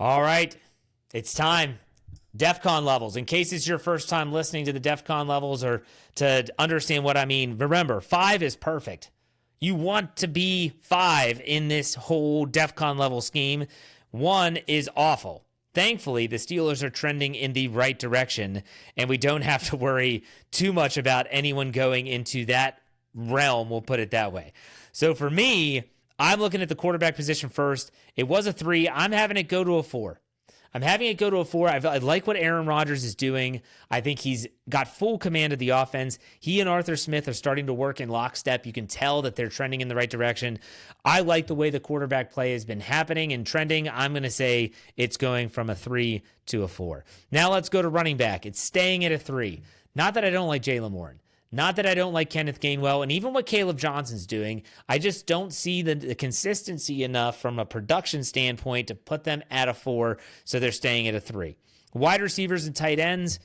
All right, it's time. DEFCON levels. In case it's your first time listening to the DEFCON levels or to understand what I mean, remember, 5 is perfect. You want to be 5 in this whole DEFCON level scheme. 1 is awful. Thankfully, the Steelers are trending in the right direction, and we don't have to worry too much about anyone going into that realm, we'll put it that way. So for me, I'm looking at the quarterback position first. It was a 3. I'm having it go to a 4. I'm having it go to a 4. I like what Aaron Rodgers is doing. I think he's got full command of the offense. He and Arthur Smith are starting to work in lockstep. You can tell that they're trending in the right direction. I like the way the quarterback play has been happening and trending. I'm going to say it's going from a 3 to a 4. Now let's go to running back. It's staying at a 3. Not that I don't like Jaylen Warren. Not that I don't like Kenneth Gainwell, and even what Caleb Johnson's doing, I just don't see the consistency enough from a production standpoint to put them at a 4, so they're staying at a 3. Wide receivers and tight ends,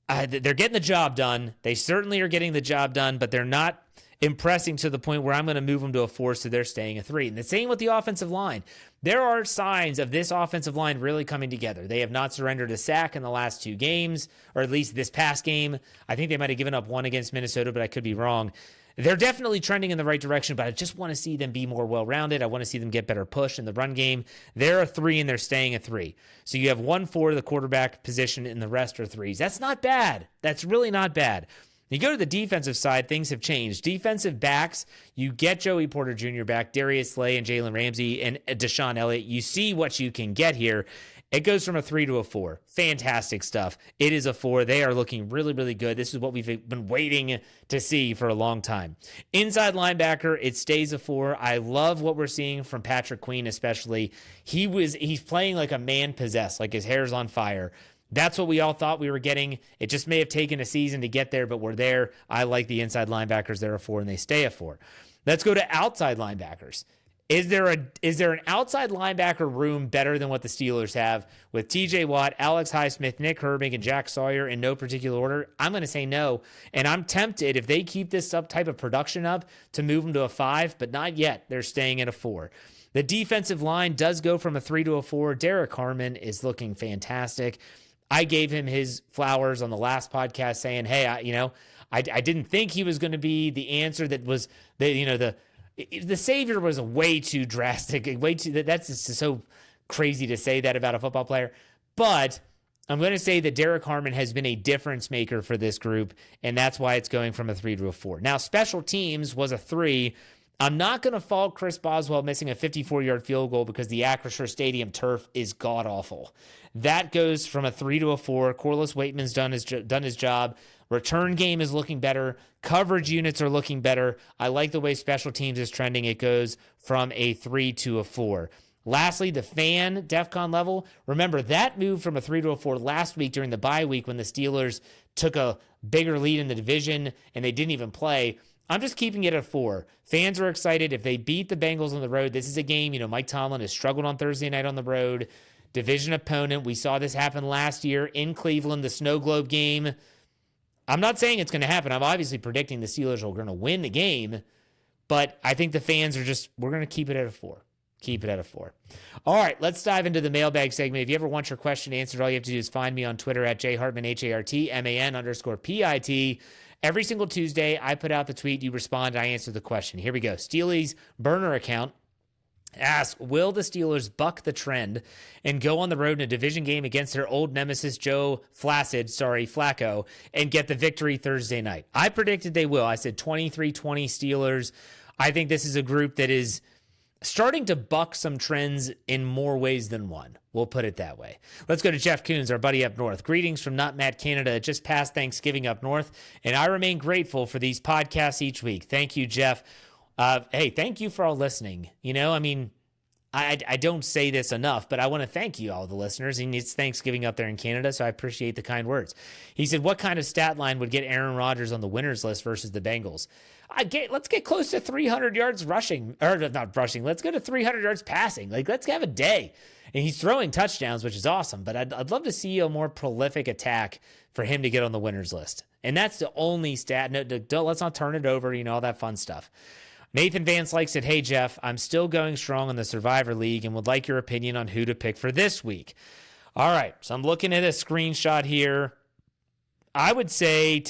they're getting the job done. They certainly are getting the job done, but they're not impressing to the point where I'm going to move them to a 4, so they're staying a 3. And the same with the offensive line. There are signs of this offensive line really coming together. They have not surrendered a sack in the last 2 games, or at least this past game. I think they might have given up 1 against Minnesota, but I could be wrong. They're definitely trending in the right direction, but I just want to see them be more well-rounded. I want to see them get better push in the run game. They're a 3, and they're staying a 3. So you have 1 4, the quarterback position, and the rest are 3s. That's not bad. That's really not bad. You go to the defensive side, things have changed. Defensive backs, you get Joey Porter Jr. back, Darius Slay and Jalen Ramsey and Deshaun Elliott. You see what you can get here. It goes from a 3 to a 4. Fantastic stuff. It is a 4. They are looking really, really good. This is what we've been waiting to see for a long time. Inside linebacker, it stays a 4. I love what we're seeing from Patrick Queen, especially. He's playing like a man possessed, like his hair's on fire. That's what we all thought we were getting. It just may have taken a season to get there, but we're there. I like the inside linebackers. They're a 4, and they stay a 4. Let's go to outside linebackers. Is there an outside linebacker room better than what the Steelers have with TJ Watt, Alex Highsmith, Nick Herbig, and Jack Sawyer in no particular order? I'm going to say no, and I'm tempted, if they keep this type of production up, to move them to a 5, but not yet. They're staying at a 4. The defensive line does go from a 3 to a 4. Derek Hartman is looking fantastic. I gave him his flowers on the last podcast saying, hey, I didn't think he was going to be the answer that was, the savior was way too drastic, that's just so crazy to say that about a football player. But I'm going to say that Derek Hartman has been a difference maker for this group, and that's why it's going from a 3 to a 4. Now, special teams was a 3. I'm not going to fault Chris Boswell missing a 54-yard field goal because the Acrisure Stadium turf is god-awful. That goes from a 3 to a 4. Corliss Waitman's done his job. Return game is looking better. Coverage units are looking better. I like the way special teams is trending. It goes from a 3 to a 4. Lastly, the fan DEFCON level. Remember, that moved from a 3 to a 4 last week during the bye week when the Steelers took a bigger lead in the division and they didn't even play. I'm just keeping it at 4. Fans are excited. If they beat the Bengals on the road, this is a game, Mike Tomlin has struggled on Thursday night on the road. Division opponent. We saw this happen last year in Cleveland, the Snow Globe game. I'm not saying it's going to happen. I'm obviously predicting the Steelers are going to win the game, but I think the fans are we're going to keep it at a 4. Keep it at a 4. All right, let's dive into the mailbag segment. If you ever want your question answered, all you have to do is find me on Twitter at jhartman, HARTMAN_PIT. Every single Tuesday, I put out the tweet, you respond, I answer the question. Here we go. Steely's burner account asks, will the Steelers buck the trend and go on the road in a division game against their old nemesis Joe Flacco and get the victory Thursday night? I predicted they will. I said 23-20 Steelers. I think this is a group that is starting to buck some trends in more ways than one. We'll put it that way. Let's go to Jeff Coons, our buddy up north. Greetings from Not Matt, Canada. Just past Thanksgiving up north, and I remain grateful for these podcasts each week. Thank you, Jeff. Hey, thank you for all listening. I don't say this enough, but I want to thank you, all the listeners. And it's Thanksgiving up there in Canada, so I appreciate the kind words. He said, what kind of stat line would get Aaron Rodgers on the winners list versus the Bengals? Let's get close to 300 yards rushing, or not rushing. Let's go to 300 yards passing. Let's have a day. And he's throwing touchdowns, which is awesome, but I'd love to see a more prolific attack for him to get on the winners list. And that's the only stat. No, let's not turn it over, all that fun stuff. Nathan Vance likes it. Hey, Jeff, I'm still going strong in the Survivor League and would like your opinion on who to pick for this week. All right, so I'm looking at a screenshot here. I would say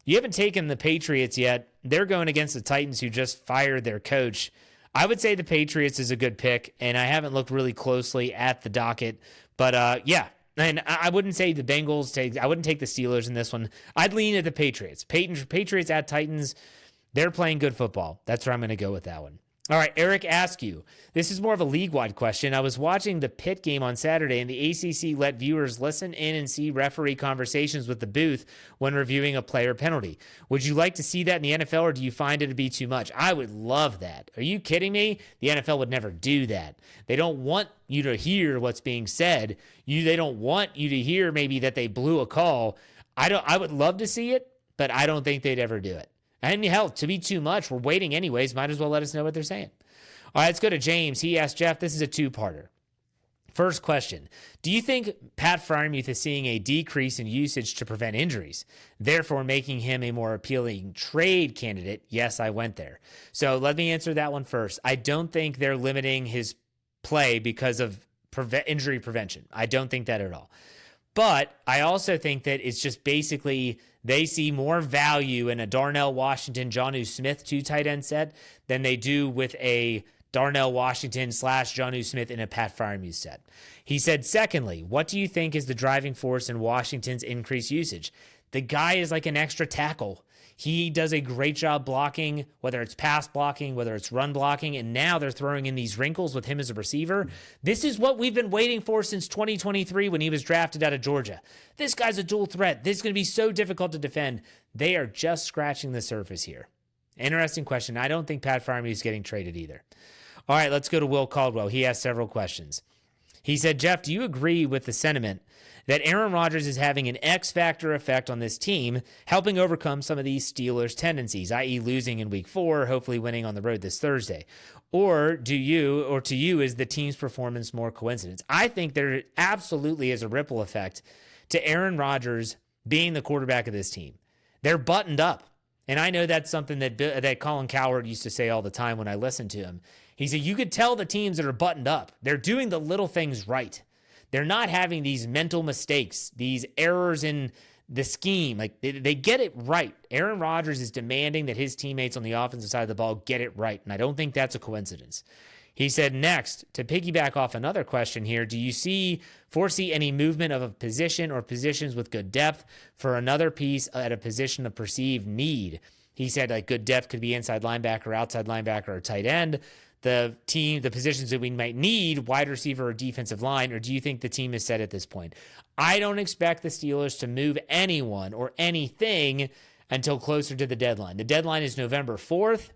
you haven't taken the Patriots yet. They're going against the Titans, who just fired their coach. I would say the Patriots is a good pick, and I haven't looked really closely at the docket. But, yeah, and I wouldn't say the Bengals. I wouldn't take the Steelers in this one. I'd lean at the Patriots. Patriots at Titans. They're playing good football. That's where I'm going to go with that one. All right, Eric Askew. This is more of a league-wide question. I was watching the Pitt game on Saturday, and the ACC let viewers listen in and see referee conversations with the booth when reviewing a player penalty. Would you like to see that in the NFL, or do you find it to be too much? I would love that. Are you kidding me? The NFL would never do that. They don't want you to hear what's being said. They don't want you to hear maybe that they blew a call. I would love to see it, but I don't think they'd ever do it. And hell, to be too much, we're waiting anyways. Might as well let us know what they're saying. All right, let's go to James. He asked, Jeff, this is a two-parter. First question, do you think Pat Freiermuth is seeing a decrease in usage to prevent injuries, therefore making him a more appealing trade candidate? Yes, I went there. So let me answer that one first. I don't think they're limiting his play because of injury prevention. I don't think that at all. But I also think that it's just basically they see more value in a Darnell Washington, Jonnu Smith 2 tight end set than they do with a Darnell Washington / Jonnu Smith in a Pat Freiermuth set. He said, secondly, what do you think is the driving force in Washington's increased usage? The guy is like an extra tackle. He does a great job blocking, whether it's pass blocking, whether it's run blocking, and now they're throwing in these wrinkles with him as a receiver. This is what we've been waiting for since 2023 when he was drafted out of Georgia. This guy's a dual threat. This is going to be so difficult to defend. They are just scratching the surface here. Interesting question. I don't think Pat Freiermuth is getting traded either. All right, let's go to Will Caldwell. He asked several questions. He said, Jeff, do you agree with the sentiment that Aaron Rodgers is having an X-factor effect on this team, helping overcome some of these Steelers' tendencies, i.e. losing in week 4, hopefully winning on the road this Thursday? Or to you, is the team's performance more coincidence? I think there absolutely is a ripple effect to Aaron Rodgers being the quarterback of this team. They're buttoned up. And I know that's something that Colin Cowherd used to say all the time when I listened to him. He said, you could tell the teams that are buttoned up. They're doing the little things right. They're not having these mental mistakes, these errors in the scheme. Like they get it right. Aaron Rodgers is demanding that his teammates on the offensive side of the ball get it right. And I don't think that's a coincidence. He said, next, to piggyback off another question here, do you foresee any movement of a position or positions with good depth for another piece at a position of perceived need? He said like good depth could be inside linebacker, outside linebacker, or tight end. The positions that we might need, wide receiver or defensive line, or do you think the team is set at this point? I don't expect the Steelers to move anyone or anything until closer to the deadline. The deadline is November 4th.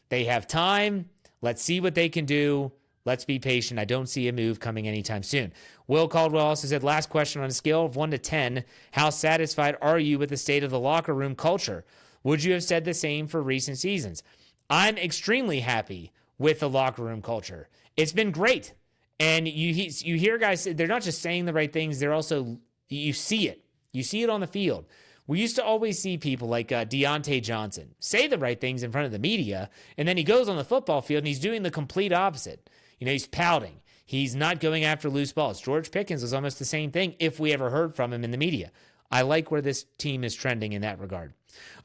They have time. Let's see what they can do. Let's be patient. I don't see a move coming anytime soon. Will Caldwell also said, last question on a scale of 1 to 10, how satisfied are you with the state of the locker room culture? Would you have said the same for recent seasons? I'm extremely happy with the locker room culture. It's been great. And you hear guys, they're not just saying the right things, they're also, you see it. You see it on the field. We used to always see people like Deontay Johnson say the right things in front of the media, and then he goes on the football field and he's doing the complete opposite. He's pouting. He's not going after loose balls. George Pickens was almost the same thing if we ever heard from him in the media. I like where this team is trending in that regard.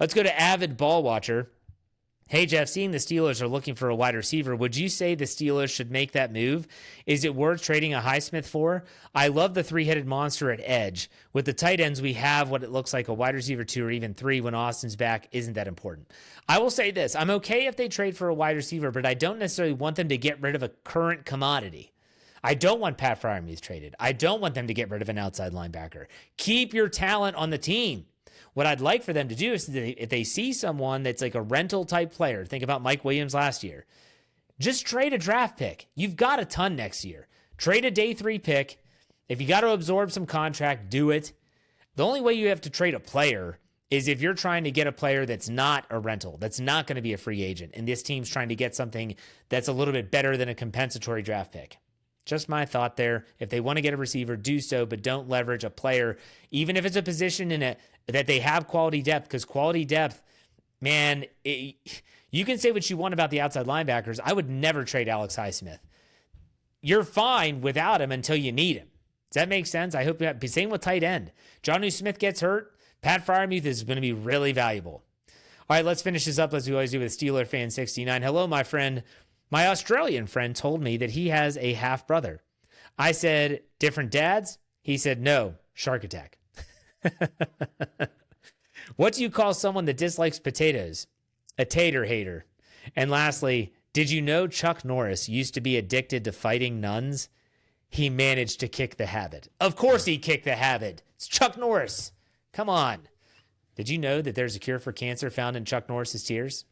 Let's go to Avid Ball Watcher. Hey, Jeff, seeing the Steelers are looking for a wide receiver, would you say the Steelers should make that move? Is it worth trading a Highsmith for? I love the three-headed monster at edge. With the tight ends, we have what it looks like a wide receiver 2 or even 3 when Austin's back. Isn't that important? I will say this. I'm okay if they trade for a wide receiver, but I don't necessarily want them to get rid of a current commodity. I don't want Pat Freiermuth traded. I don't want them to get rid of an outside linebacker. Keep your talent on the team. What I'd like for them to do is if they see someone that's like a rental type player, think about Mike Williams last year, just trade a draft pick. You've got a ton next year. Trade a day 3 pick. If you got to absorb some contract, do it. The only way you have to trade a player is if you're trying to get a player that's not a rental, that's not going to be a free agent, and this team's trying to get something that's a little bit better than a compensatory draft pick. Just my thought there. If they want to get a receiver, do so, but don't leverage a player, even if it's a position that they have quality depth, because quality depth, man, You can say what you want about the outside linebackers. I would never trade Alex Highsmith. You're fine without him until you need him. Does that make sense? I hope that. Same with tight end. Jonnu Smith gets hurt. Pat Freiermuth is going to be really valuable. All right, let's finish this up as we always do with Steeler Fan 69. Hello, my friend. My Australian friend told me that he has a half brother. I said, different dads? He said, no, shark attack. What do you call someone that dislikes potatoes? A tater hater. And lastly, did you know Chuck Norris used to be addicted to fighting nuns? He managed to kick the habit. Of course he kicked the habit. It's Chuck Norris. Come on. Did you know that there's a cure for cancer found in Chuck Norris's tears?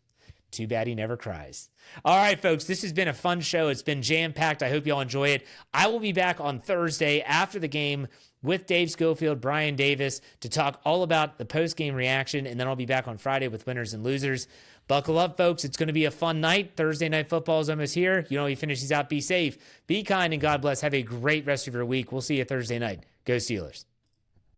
Too bad he never cries. All right, folks, this has been a fun show. It's been jam-packed. I hope you all enjoy it. I will be back on Thursday after the game with Dave Schofield, Brian Davis, to talk all about the post-game reaction, and then I'll be back on Friday with winners and losers. Buckle up, folks. It's going to be a fun night. Thursday Night Football is almost here. You know, he finishes out. Be safe, be kind, and God bless. Have a great rest of your week. We'll see you Thursday night. Go Steelers.